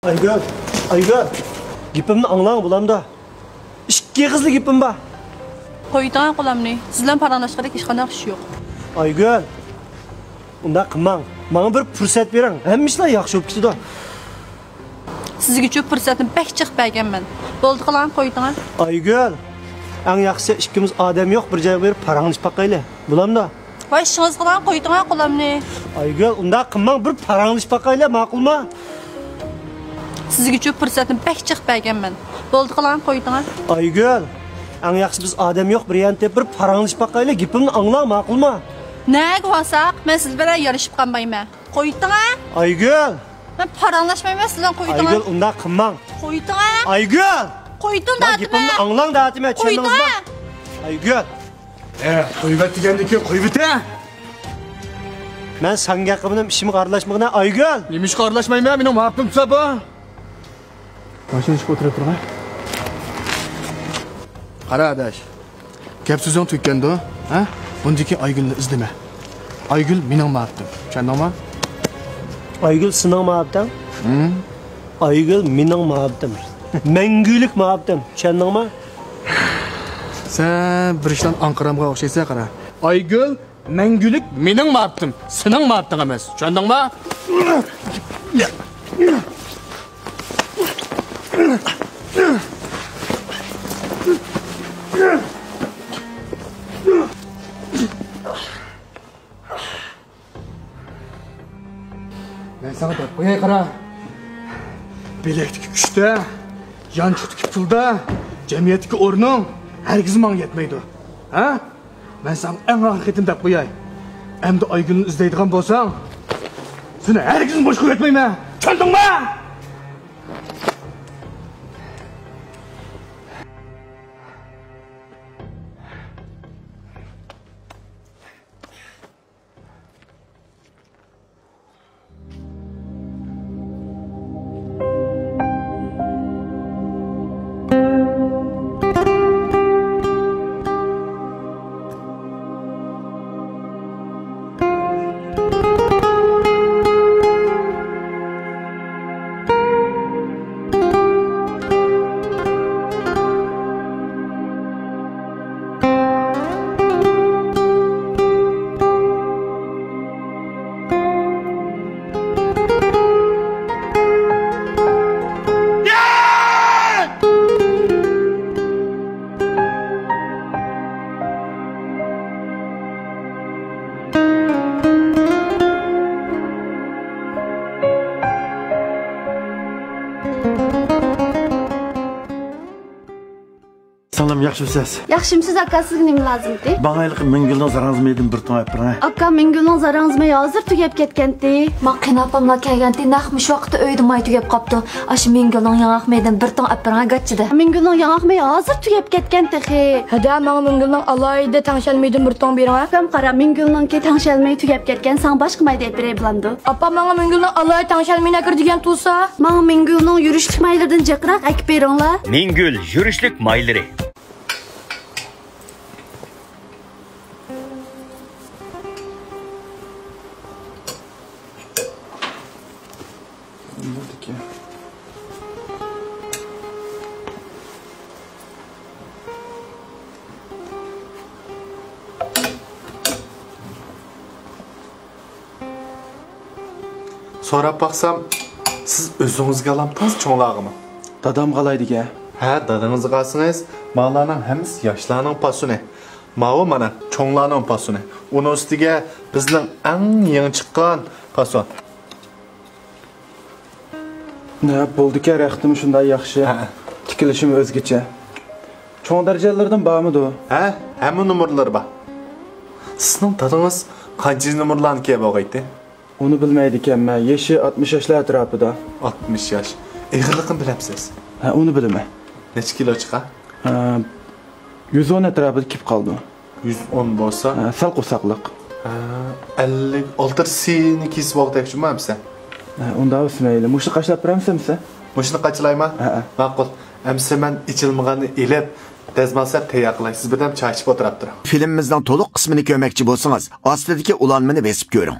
Aygül, Aygül. Gipimni anglang bulamda. İki kızlı gipim ba. Qo'ydan qo'lamni. Sizlar paranlashqadek hech qanday ish yo'q. Aygül. Unda qilmang. Menga bir fursat bering. Hamma ishlar yaxshi bo'lib ketadi. Sizga ko'p fursatni bak chiq berganman. Bo'ldi qilan qo'ydinglar. Aygül. Eng yaxshisi ikkimiz odam yo'q bir joyga berib paranglashib baqayli. Bulamda. Voy ishingiz qilan qo'ydinglar qo'lamni. Aygül, unda qilmang bir paranglashib baqayli, ma'qulmi? Sizga ko'p fursatni bak chiq berganman. Bo'ldi qilan qo'ydinglar. Aygül. Eng yaxshisi biz odam yo'q bir yerga bir paranglashib baqayli, gapimni anglang, ma'qulmi? Nega bo'lsaq, men siz bilan yarashib qolmayman. Qo'ydinglar? Aygül. Men paranglashmayman, sizlar qo'ydinglar. Aygül, unda qilmang. Qo'ydinglar? Aygül. Qo'ydim dedim. Gapimni anglang dedim, tushundingizmi? Aygül. Qo'yib degandiki, qo'yib et. Men senga qildim ishimga aralashmag'ina, Aygül. Nimishga aralashmayman, mening ma'qul tutsa bu. Mashina ishga o'tirib turgan. Qara adash. Gap so'zing tukkanda, ha? Bundiki Aygülni izlama. Aygül mening ma'qulum. Tushundingmi? Aygül sening ma'quldan? Aygül mening ma'qulum. Mangulik ma'qulum. Tushundingmi? Sen bir ishdan Anqaramga o'xshaysan, qara. Aygül mangulik mening ma'qulum. Sening ma'qulun emas. Tushundingmi? Ben sana da qo'yay qara. Bilekdagi kuchda, yanchiqdagi pulda, jamiyatdagi o'rning hargiz menga yetmaydi. Ha? Men sana eng oxirgitim deb qo'yay. Endi Aygülni izlaydigan bo'lsang, seni hargiz boshqa qo'ymayman. Tushundingmi? Sanırım yaxshimisiz. Yaxshimisiz aka, sizga nima lozimdi? Bana aylık mingildan zaranızmaydın bir ton yapıran. Aka, mingildan zaranızma hozir tugab ketgandi. Men qinapamla kelganda naqmish vaqtda uyda may tugab qopdi. Ash mingildan yangaqmaydan bir ton apparan gachidi. Mingildan yangaqmay hozir tugab ketgandi xi. Hada menga mingildan alayda tangshalmaydan bir ton bering. Kam qara, mingildan ke tangshalmay tugab ketgan, sen boshqa may deb beray bilandi. Appa menga mingildan alay tangshalmayna kir degan tursa, men mingildan yurishlik maylardan jiqroq akib beringlar. Mingul yurishlik maylari. Buradaki. So'rab baqsam, siz o'zingizga alamtınız cho'nglag'imi? Dadam qalaydiga. Ha, dadangizga qalsangiz, mallarning hammasi yoshlarning pasuni. Ma'vo mana cho'nglarning pasuni. Uning ustiga bizning eng yangi chiqqan pason. Ne bo'ldi-ki, raqtim shunday yaxshi. Tikilishim o'zgacha. Cho'ng darajalardan bormidi? Ha, hamma nomerlar bor. Sizning dadangiz qancha nomerlarni kelib o'qiydi? Onu bilmaydi ekanman. Yashi 60 yoshlar atrofida. 60 yosh. Eg'irligini bilasiz? Ha, onu bilaman. Necha kilo chiqa? 110 atrofida kelib qoldi. 110 bo'lsa, sal qo'saqliq. 56 sini kesib o'qdakchimanmi? Unda o'smayli. Mushni qashlab turamsan? Mushni qachilayman? Ma'qul. Amsa men ichilmaganni elib, dazmalsa tayyor qilay. Siz birdan choy ichib o'tirib turing. Filmimizning to'liq qismini ko'rmoqchi bo'lsangiz, ostidagi ulanmani besib ko'ring.